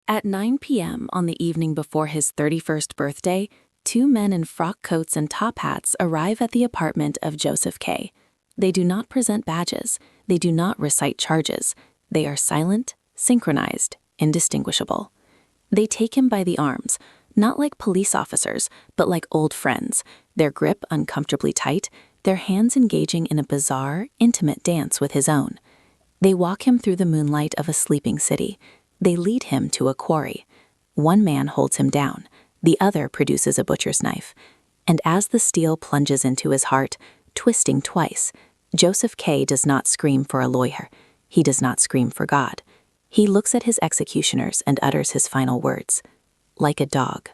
At 9 p.m. on the evening before his 31st birthday, two men in frock coats and top hats arrive at the apartment of Josef K. They do not present badges. They do not recite charges. They are silent, synchronized, indistinguishable. They take him by the arms, not like police officers, but like old friends, their grip uncomfortably tight, their hands engaging in a bizarre, intimate dance with his own. They walk him through the moonlight of a sleeping city. They lead him to a quarry. One man holds him down. The other produces a butcher's knife. And as the steel plunges into his heart, twisting twice, Josef K. does not scream for a lawyer. He does not scream for God. He looks at his executioners and utters his final words, like a dog.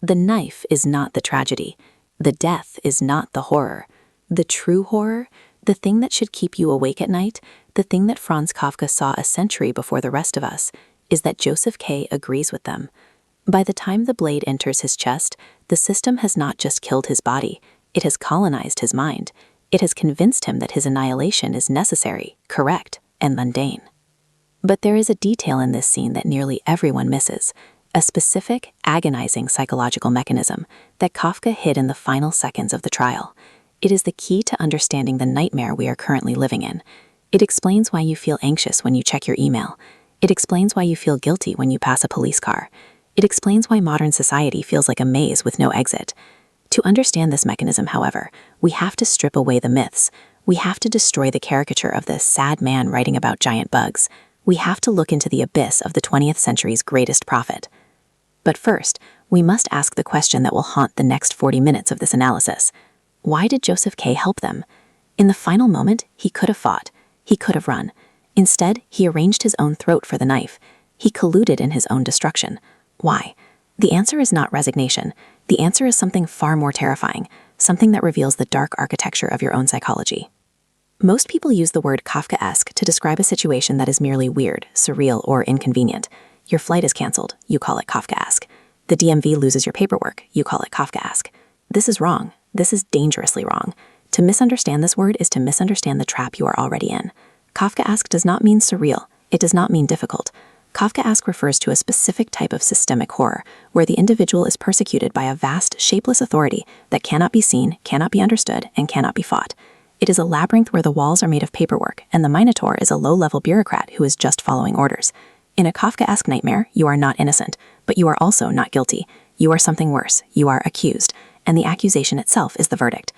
The knife is not the tragedy. The death is not the horror. The true horror, the thing that should keep you awake at night, the thing that Franz Kafka saw a century before the rest of us, is that Josef K. agrees with them. By the time the blade enters his chest, the system has not just killed his body, it has colonized his mind. It has convinced him that his annihilation is necessary, correct, and mundane. But there is a detail in this scene that nearly everyone misses, a specific, agonizing psychological mechanism that Kafka hid in the final seconds of the trial. It is the key to understanding the nightmare we are currently living in. It explains why you feel anxious when you check your email. It explains why you feel guilty when you pass a police car. It explains why modern society feels like a maze with no exit. To understand this mechanism, however, we have to strip away the myths. We have to destroy the caricature of the sad man writing about giant bugs. We have to look into the abyss of the 20th century's greatest prophet. But first, we must ask the question that will haunt the next 40 minutes of this analysis. Why did Josef K. help them? In the final moment, he could have fought. He could have run. Instead, he arranged his own throat for the knife. He colluded in his own destruction. Why? The answer is not resignation. The answer is something far more terrifying, something that reveals the dark architecture of your own psychology. Most people use the word Kafkaesque to describe a situation that is merely weird, surreal, or inconvenient. Your flight is canceled, you call it Kafkaesque. The DMV loses your paperwork, you call it Kafkaesque. This is wrong. This is dangerously wrong. To misunderstand this word is to misunderstand the trap you are already in. Kafkaesque does not mean surreal. It does not mean difficult. Kafkaesque refers to a specific type of systemic horror, where the individual is persecuted by a vast, shapeless authority that cannot be seen, cannot be understood, and cannot be fought. It is a labyrinth where the walls are made of paperwork, and the Minotaur is a low-level bureaucrat who is just following orders. In a Kafkaesque nightmare, you are not innocent, but you are also not guilty. You are something worse. You are accused, and the accusation itself is the verdict.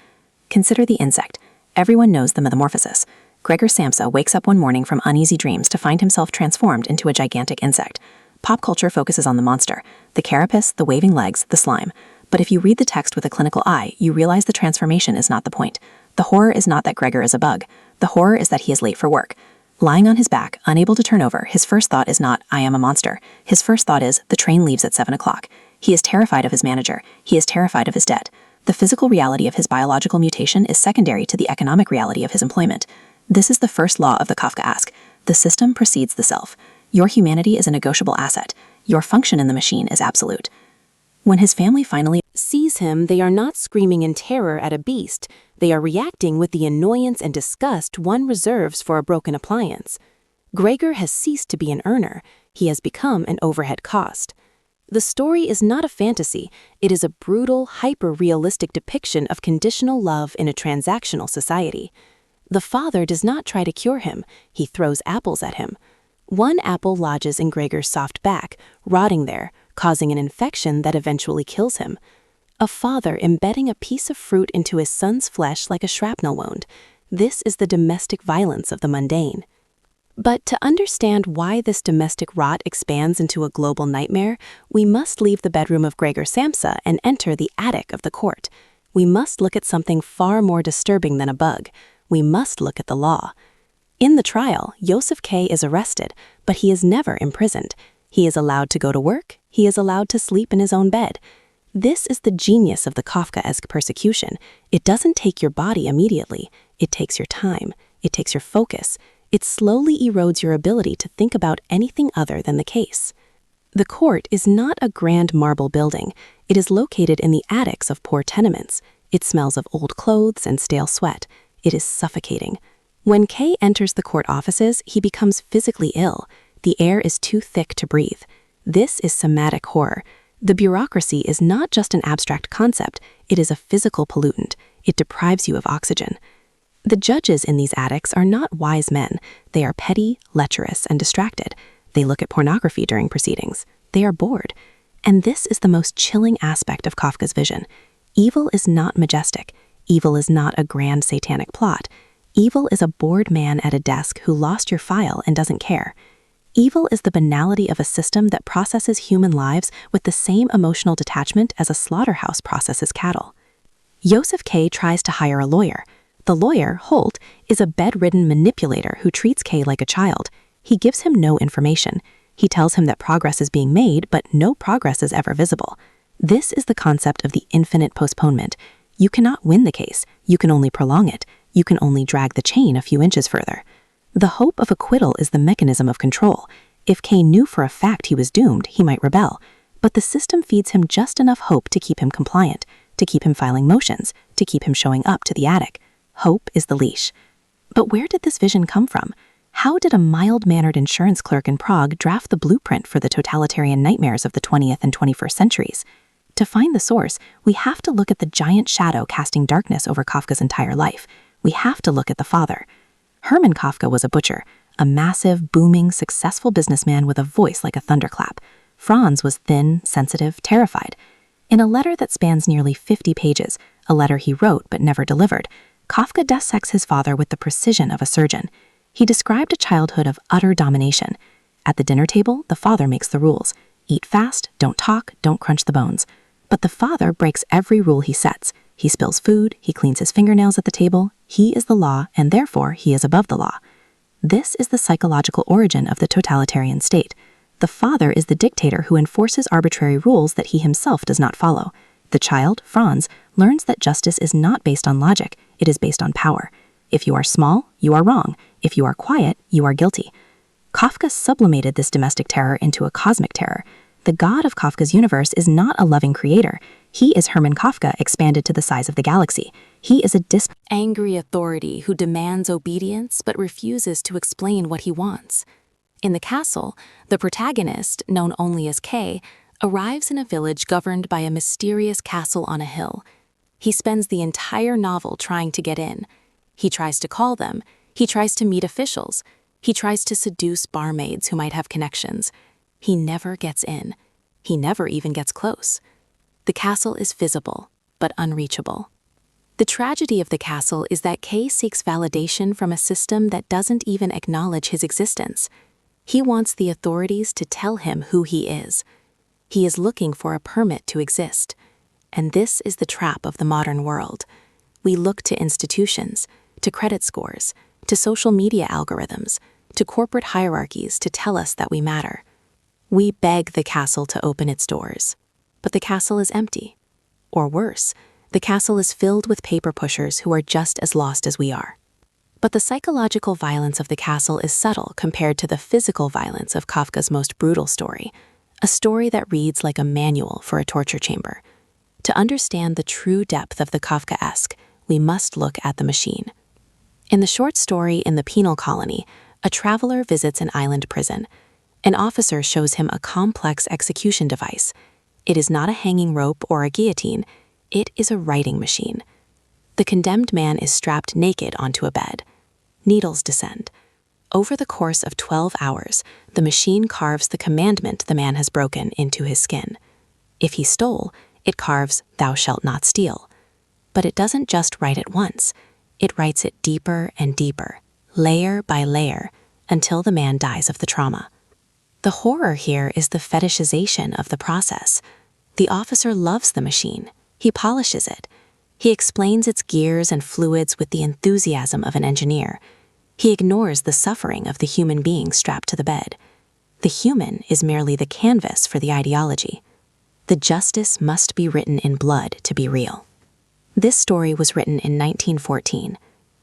Consider the insect. Everyone knows the Metamorphosis. Gregor Samsa wakes up one morning from uneasy dreams to find himself transformed into a gigantic insect. Pop culture focuses on the monster, the carapace, the waving legs, the slime. But if you read the text with a clinical eye, you realize the transformation is not the point. The horror is not that Gregor is a bug. The horror is that he is late for work. Lying on his back, unable to turn over, his first thought is not, I am a monster. His first thought is, the train leaves at 7 o'clock. He is terrified of his manager. He is terrified of his debt. The physical reality of his biological mutation is secondary to the economic reality of his employment. This is the first law of the Kafkaesque. The system precedes the self. Your humanity is a negotiable asset. Your function in the machine is absolute. When his family finally sees him, they are not screaming in terror at a beast. They are reacting with the annoyance and disgust one reserves for a broken appliance. Gregor has ceased to be an earner. He has become an overhead cost. The story is not a fantasy. It is a brutal, hyper-realistic depiction of conditional love in a transactional society. The father does not try to cure him. He throws apples at him. One apple lodges in Gregor's soft back, rotting there, causing an infection that eventually kills him. A father embedding a piece of fruit into his son's flesh like a shrapnel wound. This is the domestic violence of the mundane. But to understand why this domestic rot expands into a global nightmare, we must leave the bedroom of Gregor Samsa and enter the attic of the court. We must look at something far more disturbing than a bug. We must look at the law. In the trial, Josef K. is arrested, but he is never imprisoned. He is allowed to go to work. He is allowed to sleep in his own bed. This is the genius of the Kafkaesque persecution. It doesn't take your body immediately. It takes your time. It takes your focus. It slowly erodes your ability to think about anything other than the case. The court is not a grand marble building. It is located in the attics of poor tenements. It smells of old clothes and stale sweat. It is suffocating. When K enters the court offices, he becomes physically ill. The air is too thick to breathe. This is somatic horror. The bureaucracy is not just an abstract concept, it is a physical pollutant. It deprives you of oxygen. The judges in these attics are not wise men. They are petty, lecherous, and distracted. They look at pornography during proceedings. They are bored. And this is the most chilling aspect of Kafka's vision. Evil is not majestic. Evil is not a grand satanic plot. Evil is a bored man at a desk who lost your file and doesn't care. Evil is the banality of a system that processes human lives with the same emotional detachment as a slaughterhouse processes cattle. Josef K tries to hire a lawyer. The lawyer, Holt, is a bedridden manipulator who treats K like a child. He gives him no information. He tells him that progress is being made, but no progress is ever visible. This is the concept of the infinite postponement. You cannot win the case. You can only prolong it. You can only drag the chain a few inches further. The hope of acquittal is the mechanism of control. If K knew for a fact he was doomed, he might rebel. But the system feeds him just enough hope to keep him compliant, to keep him filing motions, to keep him showing up to the attic. Hope is the leash. But where did this vision come from? How did a mild-mannered insurance clerk in Prague draft the blueprint for the totalitarian nightmares of the 20th and 21st centuries? To find the source, we have to look at the giant shadow casting darkness over Kafka's entire life. We have to look at the father. Hermann Kafka was a butcher, a massive, booming, successful businessman with a voice like a thunderclap. Franz was thin, sensitive, terrified. In a letter that spans nearly 50 pages, a letter he wrote but never delivered, Kafka dissects his father with the precision of a surgeon. He described a childhood of utter domination. At the dinner table, the father makes the rules. Eat fast, don't talk, don't crunch the bones. But the father breaks every rule he sets. He spills food, he cleans his fingernails at the table. He is the law, and therefore he is above the law. This is the psychological origin of the totalitarian state. The father is the dictator who enforces arbitrary rules that he himself does not follow. The child, Franz, learns that justice is not based on logic, it is based on power. If you are small, you are wrong. If you are quiet, you are guilty. Kafka sublimated this domestic terror into a cosmic terror. The god of Kafka's universe is not a loving creator. He is Hermann Kafka expanded to the size of the galaxy. He is a angry authority who demands obedience but refuses to explain what he wants. In the castle, the protagonist, known only as K, arrives in a village governed by a mysterious castle on a hill. He spends the entire novel trying to get in. He tries to call them. He tries to meet officials. He tries to seduce barmaids who might have connections. He never gets in. He never even gets close. The castle is visible, but unreachable. The tragedy of the castle is that K seeks validation from a system that doesn't even acknowledge his existence. He wants the authorities to tell him who he is. He is looking for a permit to exist. And this is the trap of the modern world. We look to institutions, to credit scores, to social media algorithms, to corporate hierarchies to tell us that we matter. We beg the castle to open its doors, but the castle is empty. Or worse, the castle is filled with paper pushers who are just as lost as we are. But the psychological violence of the castle is subtle compared to the physical violence of Kafka's most brutal story, a story that reads like a manual for a torture chamber. To understand the true depth of the Kafkaesque, we must look at the machine. In the short story In the Penal Colony, a traveler visits an island prison. An officer shows him a complex execution device. It is not a hanging rope or a guillotine. It is a writing machine. The condemned man is strapped naked onto a bed. Needles descend. Over the course of 12 hours, the machine carves the commandment the man has broken into his skin. If he stole, it carves, "Thou shalt not steal." But it doesn't just write it once. It writes it deeper and deeper, layer by layer, until the man dies of the trauma. The horror here is the fetishization of the process. The officer loves the machine. He polishes it. He explains its gears and fluids with the enthusiasm of an engineer. He ignores the suffering of the human being strapped to the bed. The human is merely the canvas for the ideology. The justice must be written in blood to be real. This story was written in 1914,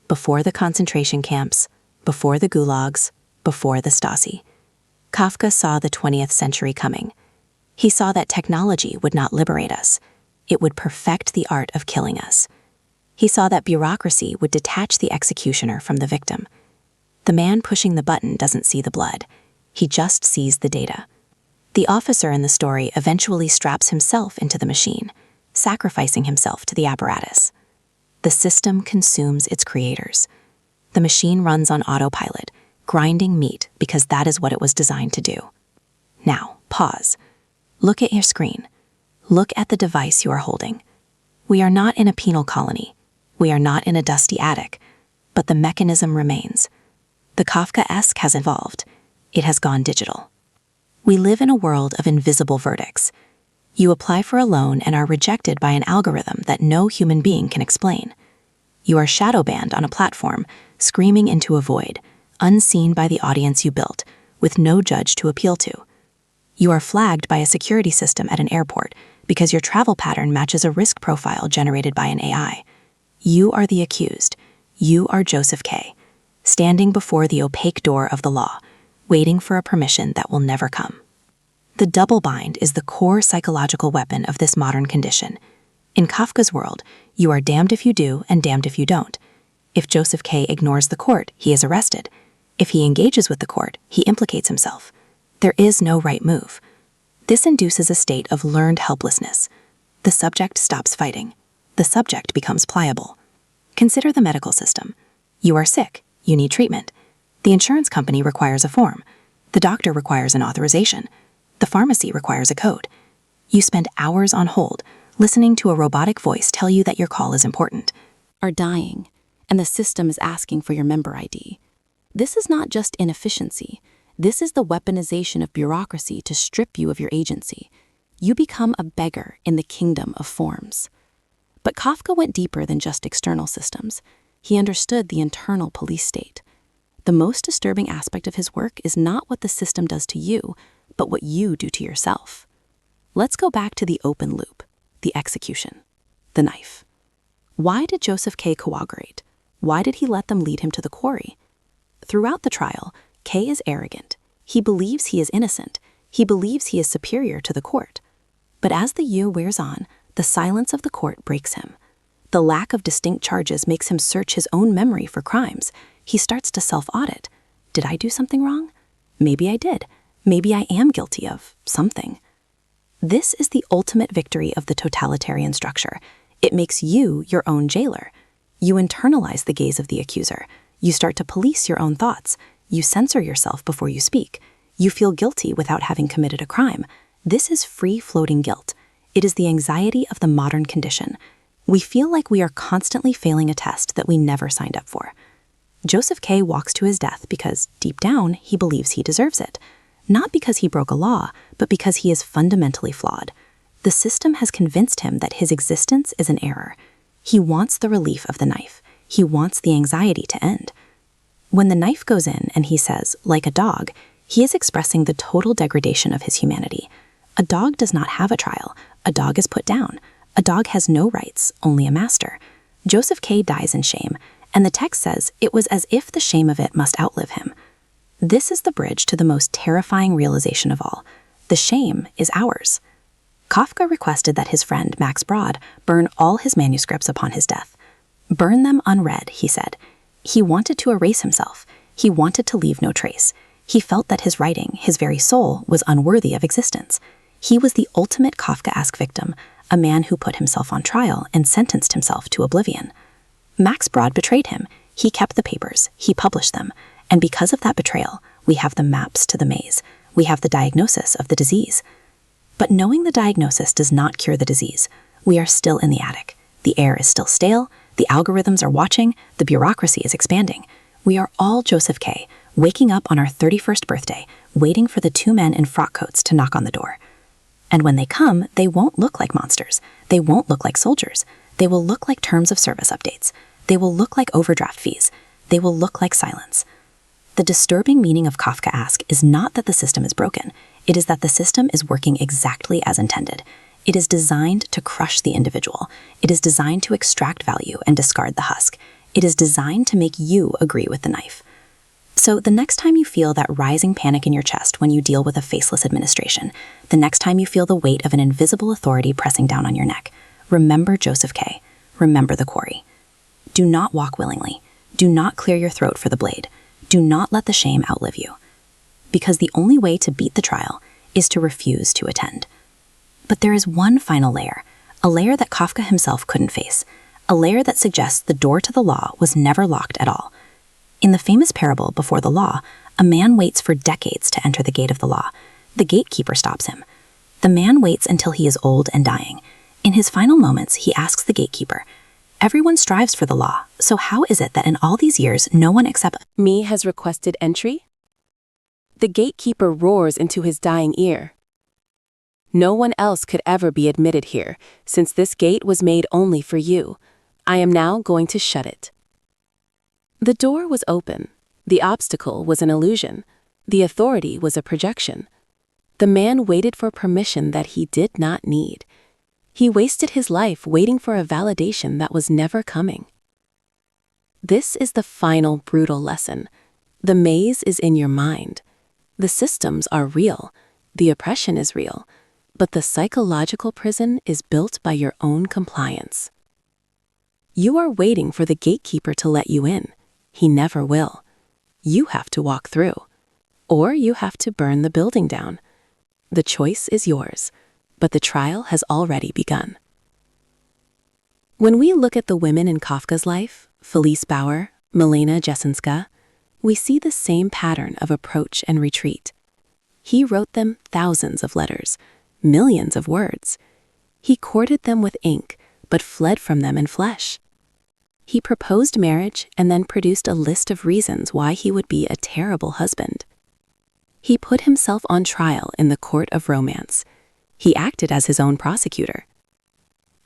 before the concentration camps, before the gulags, before the Stasi. Kafka saw the 20th century coming. He saw that technology would not liberate us. It would perfect the art of killing us. He saw that bureaucracy would detach the executioner from the victim. The man pushing the button doesn't see the blood. He just sees the data. The officer in the story eventually straps himself into the machine, sacrificing himself to the apparatus. The system consumes its creators. The machine runs on autopilot, grinding meat because that is what it was designed to do. Now, pause. Look at your screen. Look at the device you are holding. We are not in a penal colony. We are not in a dusty attic, but the mechanism remains. The Kafkaesque has evolved. It has gone digital. We live in a world of invisible verdicts. You apply for a loan and are rejected by an algorithm that no human being can explain. You are shadow banned on a platform, screaming into a void, unseen by the audience you built, with no judge to appeal to. You are flagged by a security system at an airport because your travel pattern matches a risk profile generated by an AI. You are the accused. You are Josef K, standing before the opaque door of the law, waiting for a permission that will never come. The double bind is the core psychological weapon of this modern condition. In Kafka's world, you are damned if you do and damned if you don't. If Josef K ignores the court, he is arrested. If he engages with the court, he implicates himself. There is no right move. This induces a state of learned helplessness. The subject stops fighting. The subject becomes pliable. Consider the medical system. You are sick. You need treatment. The insurance company requires a form. The doctor requires an authorization. The pharmacy requires a code. You spend hours on hold, listening to a robotic voice tell you that your call is important. Are dying, and the system is asking for your member ID. This is not just inefficiency. This is the weaponization of bureaucracy to strip you of your agency. You become a beggar in the kingdom of forms. But Kafka went deeper than just external systems. He understood the internal police state. The most disturbing aspect of his work is not what the system does to you, but what you do to yourself. Let's go back to the open loop, the execution, the knife. Why did Josef K cooperate? Why did he let them lead him to the quarry? Throughout the trial, K is arrogant. He believes he is innocent. He believes he is superior to the court. But as the year wears on, the silence of the court breaks him. The lack of distinct charges makes him search his own memory for crimes. He starts to self-audit. Did I do something wrong? Maybe I did. Maybe I am guilty of something. This is the ultimate victory of the totalitarian structure. It makes you your own jailer. You internalize the gaze of the accuser. You start to police your own thoughts. You censor yourself before you speak. You feel guilty without having committed a crime. This is free-floating guilt. It is the anxiety of the modern condition. We feel like we are constantly failing a test that we never signed up for. Josef K walks to his death because, deep down, he believes he deserves it. Not because he broke a law, but because he is fundamentally flawed. The system has convinced him that his existence is an error. He wants the relief of the knife. He wants the anxiety to end. When the knife goes in and he says, like a dog, he is expressing the total degradation of his humanity. A dog does not have a trial. A dog is put down. A dog has no rights, only a master. Josef K dies in shame, and the text says it was as if the shame of it must outlive him. This is the bridge to the most terrifying realization of all. The shame is ours. Kafka requested that his friend Max Brod burn all his manuscripts upon his death. Burn them unread, he said. He wanted to erase himself. He wanted to leave no trace. He felt that his writing, his very soul, was unworthy of existence. He was the ultimate Kafkaesque victim, a man who put himself on trial and sentenced himself to oblivion. Max Brod betrayed him. He kept the papers. He published them. And because of that betrayal, we have the maps to the maze. We have the diagnosis of the disease. But knowing the diagnosis does not cure the disease. We are still in the attic. The air is still stale. The algorithms are watching. The bureaucracy is expanding. We are all Josef K, waking up on our 31st birthday, waiting for the two men in frock coats to knock on the door. And when they come, they won't look like monsters. They won't look like soldiers. They will look like terms of service updates. They will look like overdraft fees. They will look like silence. The disturbing meaning of Kafkaesque is not that the system is broken. It is that the system is working exactly as intended. It is designed to crush the individual. It is designed to extract value and discard the husk. It is designed to make you agree with the knife. So the next time you feel that rising panic in your chest when you deal with a faceless administration, the next time you feel the weight of an invisible authority pressing down on your neck, remember Josef K. Remember the quarry. Do not walk willingly. Do not clear your throat for the blade. Do not let the shame outlive you. Because the only way to beat the trial is to refuse to attend. But there is one final layer, a layer that Kafka himself couldn't face, a layer that suggests the door to the law was never locked at all. In the famous parable Before the Law, a man waits for decades to enter the gate of the law. The gatekeeper stops him. The man waits until he is old and dying. In his final moments, he asks the gatekeeper, "Everyone strives for the law, so how is it that in all these years no one except me has requested entry?" The gatekeeper roars into his dying ear. "No one else could ever be admitted here, since this gate was made only for you. I am now going to shut it." The door was open. The obstacle was an illusion. The authority was a projection. The man waited for permission that he did not need. He wasted his life waiting for a validation that was never coming. This is the final brutal lesson. The maze is in your mind. The systems are real. The oppression is real. But the psychological prison is built by your own compliance. You are waiting for the gatekeeper to let you in. He never will. You have to walk through. Or you have to burn the building down. The choice is yours, but the trial has already begun. When we look at the women in Kafka's life, Felice Bauer, Milena Jesenska, we see the same pattern of approach and retreat. He wrote them thousands of letters, millions of words. He courted them with ink, but fled from them in flesh. He proposed marriage and then produced a list of reasons why he would be a terrible husband. He put himself on trial in the court of romance. He acted as his own prosecutor.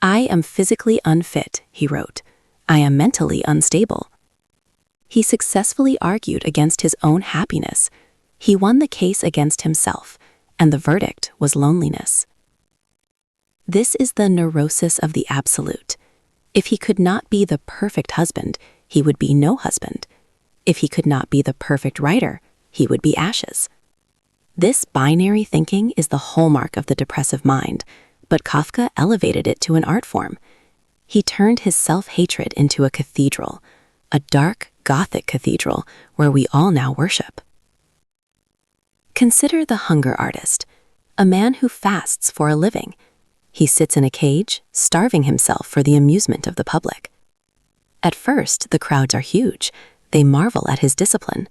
"I am physically unfit," he wrote. "I am mentally unstable." He successfully argued against his own happiness. He won the case against himself, and the verdict was loneliness. This is the neurosis of the absolute. If he could not be the perfect husband, he would be no husband. If he could not be the perfect writer, he would be ashes. This binary thinking is the hallmark of the depressive mind, but Kafka elevated it to an art form. He turned his self-hatred into a cathedral, a dark, Gothic cathedral where we all now worship. Consider the hunger artist, a man who fasts for a living. He sits in a cage, starving himself for the amusement of the public. At first, the crowds are huge. They marvel at his discipline.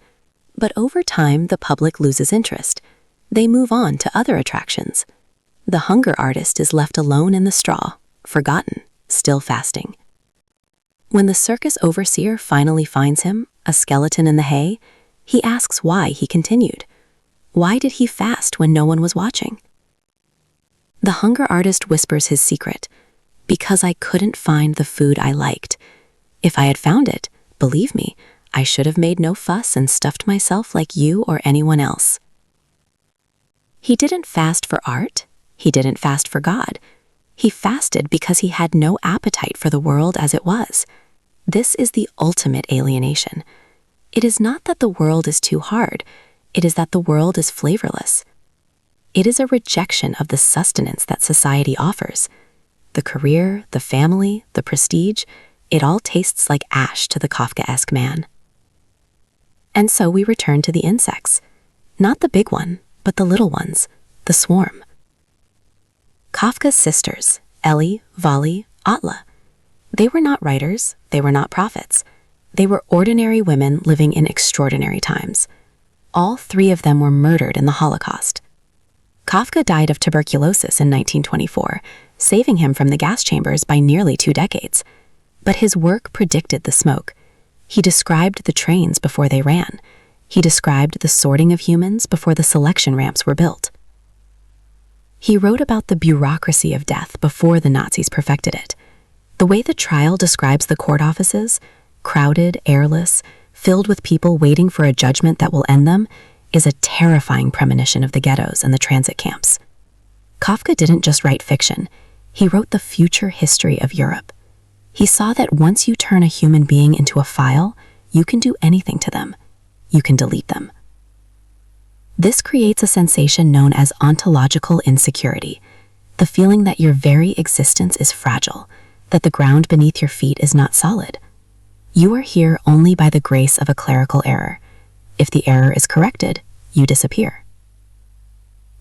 But over time, the public loses interest. They move on to other attractions. The hunger artist is left alone in the straw, forgotten, still fasting. When the circus overseer finally finds him, a skeleton in the hay, he asks why he continued. Why did he fast when no one was watching? The hunger artist whispers his secret, "Because I couldn't find the food I liked. If I had found it, believe me, I should have made no fuss and stuffed myself like you or anyone else." He didn't fast for art. He didn't fast for God. He fasted because he had no appetite for the world as it was. This is the ultimate alienation. It is not that the world is too hard. It is that the world is flavorless. It is a rejection of the sustenance that society offers. The career, the family, the prestige, it all tastes like ash to the Kafkaesque man. And so we return to the insects. Not the big one, but the little ones, the swarm. Kafka's sisters, Ellie, Vali, Atla. They were not writers, they were not prophets. They were ordinary women living in extraordinary times. All three of them were murdered in the Holocaust. Kafka died of tuberculosis in 1924, saving him from the gas chambers by nearly 2 decades. But his work predicted the smoke. He described the trains before they ran. He described the sorting of humans before the selection ramps were built. He wrote about the bureaucracy of death before the Nazis perfected it. The way the trial describes the court offices, crowded, airless, filled with people waiting for a judgment that will end them, is a terrifying premonition of the ghettos and the transit camps. Kafka didn't just write fiction. He wrote the future history of Europe. He saw that once you turn a human being into a file, you can do anything to them. You can delete them. This creates a sensation known as ontological insecurity, the feeling that your very existence is fragile, that the ground beneath your feet is not solid. You are here only by the grace of a clerical error. If the error is corrected, you disappear.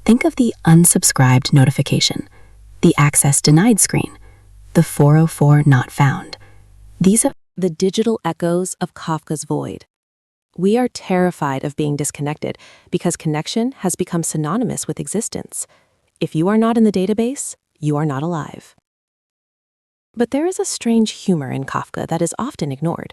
Think of the unsubscribed notification, the access denied screen, the 404 not found. These are the digital echoes of Kafka's void. We are terrified of being disconnected because connection has become synonymous with existence. If you are not in the database, you are not alive. But there is a strange humor in Kafka that is often ignored.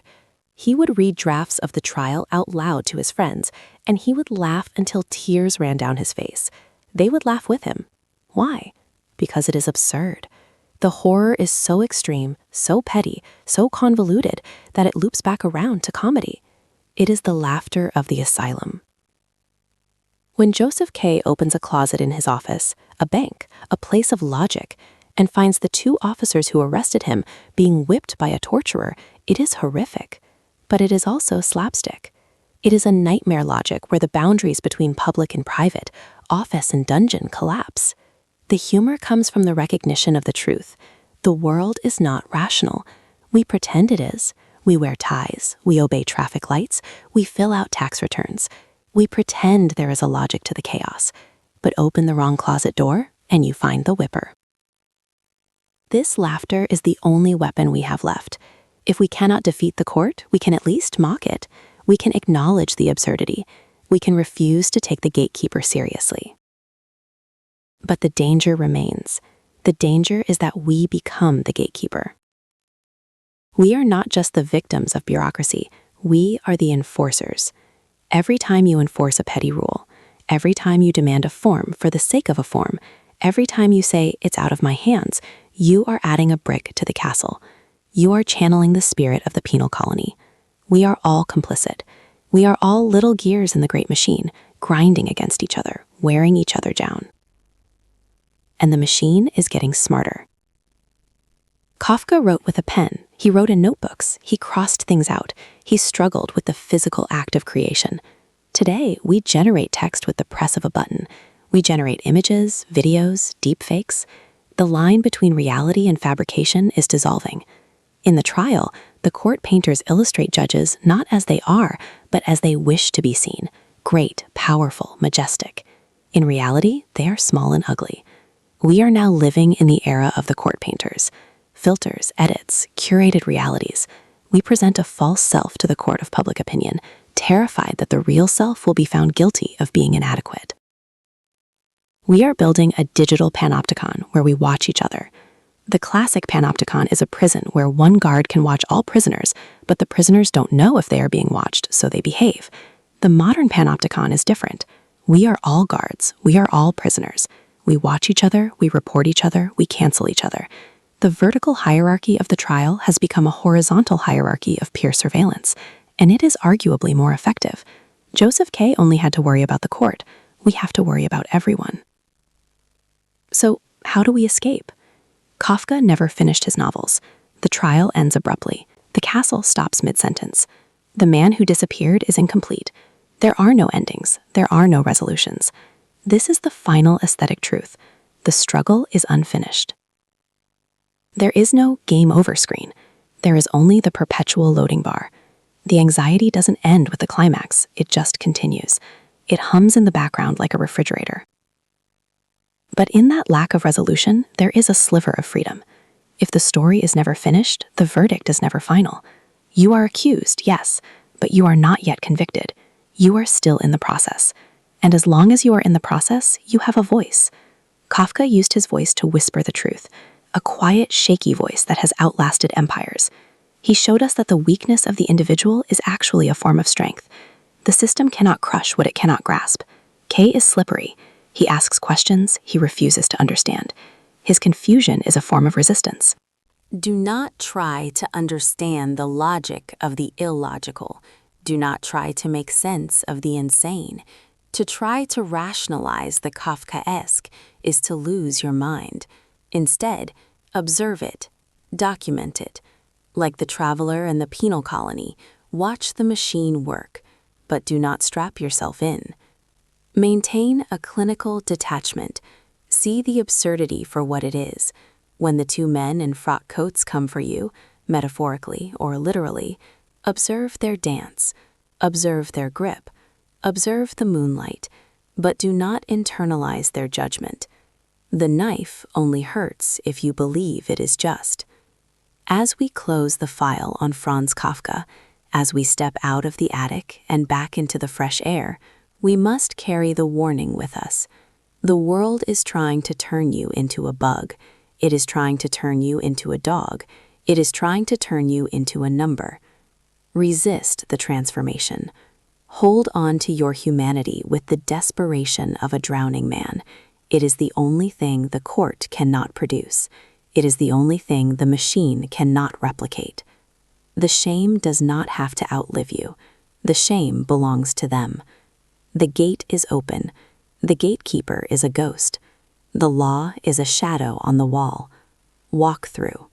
He would read drafts of the trial out loud to his friends, and he would laugh until tears ran down his face. They would laugh with him. Why? Because it is absurd. The horror is so extreme, so petty, so convoluted that it loops back around to comedy. It is the laughter of the asylum. When Josef K opens a closet in his office, a bank, a place of logic, and finds the 2 officers who arrested him being whipped by a torturer, it is horrific. But it is also slapstick. It is a nightmare logic where the boundaries between public and private, office and dungeon collapse. The humor comes from the recognition of the truth. The world is not rational. We pretend it is. We wear ties. We obey traffic lights. We fill out tax returns. We pretend there is a logic to the chaos. But open the wrong closet door, and you find the whipper. This laughter is the only weapon we have left. If we cannot defeat the court, we can at least mock it. We can acknowledge the absurdity. We can refuse to take the gatekeeper seriously. But the danger remains. The danger is that we become the gatekeeper. We are not just the victims of bureaucracy. We are the enforcers. Every time you enforce a petty rule, every time you demand a form for the sake of a form, every time you say, "It's out of my hands," you are adding a brick to the castle. You are channeling the spirit of the penal colony. We are all complicit. We are all little gears in the great machine, grinding against each other, wearing each other down. And the machine is getting smarter. Kafka wrote with a pen. He wrote in notebooks. He crossed things out. He struggled with the physical act of creation. Today, we generate text with the press of a button. We generate images, videos, deepfakes. The line between reality and fabrication is dissolving. In the trial, the court painters illustrate judges not as they are, but as they wish to be seen, great, powerful, majestic. In reality, they are small and ugly. We are now living in the era of the court painters. Filters, edits, curated realities. We present a false self to the court of public opinion, terrified that the real self will be found guilty of being inadequate. We are building a digital panopticon where we watch each other. The classic panopticon is a prison where one guard can watch all prisoners, but the prisoners don't know if they are being watched, so they behave. The modern panopticon is different. We are all guards. We are all prisoners. We watch each other, we report each other, we cancel each other. The vertical hierarchy of the trial has become a horizontal hierarchy of peer surveillance, and it is arguably more effective. Josef K only had to worry about the court. We have to worry about everyone. So, how do we escape? Kafka never finished his novels. The trial ends abruptly. The castle stops mid-sentence. The man who disappeared is incomplete. There are no endings. There are no resolutions. This is the final aesthetic truth. The struggle is unfinished. There is no game over screen. There is only the perpetual loading bar. The anxiety doesn't end with the climax. It just continues. It hums in the background like a refrigerator. But in that lack of resolution, there is a sliver of freedom. If the story is never finished, the verdict is never final. You are accused, yes, but you are not yet convicted. You are still in the process. And as long as you are in the process, you have a voice. Kafka used his voice to whisper the truth, a quiet, shaky voice that has outlasted empires. He showed us that the weakness of the individual is actually a form of strength. The system cannot crush what it cannot grasp. K is slippery. He asks questions, he refuses to understand. His confusion is a form of resistance. Do not try to understand the logic of the illogical. Do not try to make sense of the insane. To try to rationalize the Kafkaesque is to lose your mind. Instead, observe it, document it. Like the traveler in the penal colony, watch the machine work, but do not strap yourself in. Maintain a clinical detachment. See the absurdity for what it is. When the 2 men in frock coats come for you, metaphorically or literally, observe their dance, observe their grip, observe the moonlight, but do not internalize their judgment. The knife only hurts if you believe it is just. As we close the file on Franz Kafka, as we step out of the attic and back into the fresh air, we must carry the warning with us. The world is trying to turn you into a bug. It is trying to turn you into a dog. It is trying to turn you into a number. Resist the transformation. Hold on to your humanity with the desperation of a drowning man. It is the only thing the court cannot produce. It is the only thing the machine cannot replicate. The shame does not have to outlive you. The shame belongs to them. The gate is open. The gatekeeper is a ghost. The law is a shadow on the wall. Walk through.